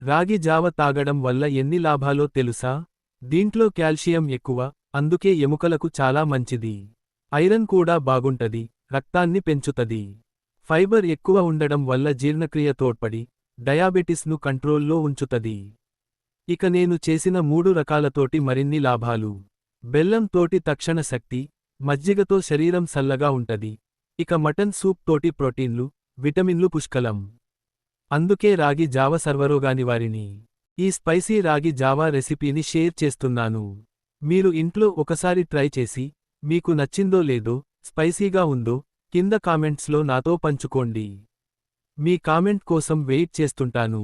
రాగి జావ తాగడం వల్ల ఎన్ని లాభాలో తెలుసా? దీంట్లో కాల్షియం ఎక్కువ, అందుకే ఎముకలకు చాలా మంచిది. ఐరన్ కూడా బాగుంటది, రక్తాన్ని పెంచుతది. ఫైబర్ ఎక్కువ ఉండడం వల్ల జీర్ణక్రియ తోడ్పడి, డయాబెటిస్ను కంట్రోల్లో ఉంచుతది. ఇక నేను చేసిన 3 రకాలతోటి మరిన్ని లాభాలు. బెల్లం తోటి తక్షణ శక్తి, మజ్జిగతో శరీరం సల్లగా ఉంటది. ఇక మటన్ సూప్ తోటి ప్రోటీన్లు, విటమిన్లు పుష్కలం. అందుకే రాగి జావ సర్వరోగానివారిణి. ఈ స్పైసీ రాగి జావా రెసిపీని షేర్ చేస్తున్నాను. మీరు ఇంట్లో ఒకసారి ట్రై చేసి, మీకు నచ్చిందో లేదో, స్పైసీగా ఉందో, కింద కామెంట్స్లో నాతో పంచుకోండి. మీ కామెంట్ కోసం వెయిట్ చేస్తుంటాను.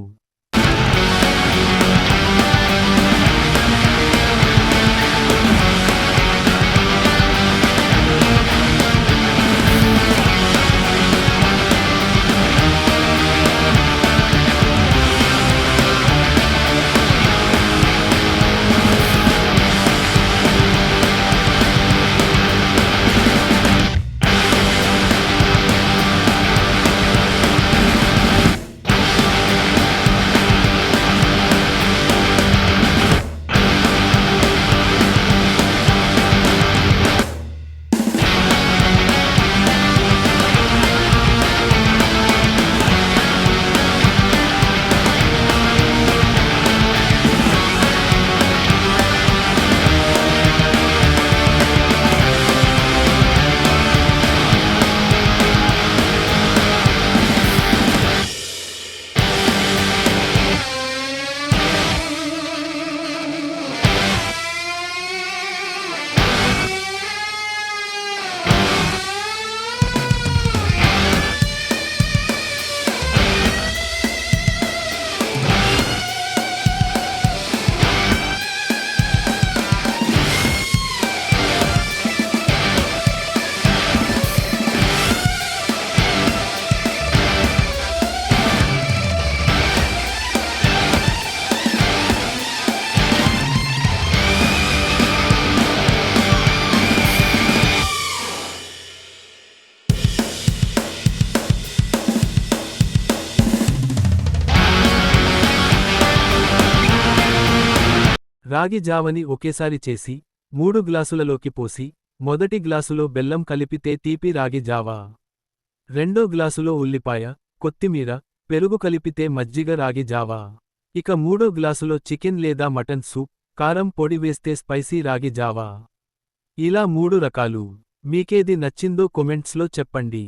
రాగి జావని ఒకేసారి చేసి, 3 గ్లాసులలోకి పోసి, మొదటి గ్లాసులో బెల్లం కలిపితే తీపి రాగి జావా. రెండో గ్లాసులో ఉల్లిపాయ, కొత్తిమీర, పెరుగు కలిపితే మజ్జిగ రాగి జావా. ఇక మూడో గ్లాసులో చికెన్ లేదా మటన్ సూప్, కారం పొడి వేస్తే స్పైసీ రాగి జావా. ఇలా 3 రకాలు. మీకేది నచ్చిందో కొమెంట్స్లో చెప్పండి.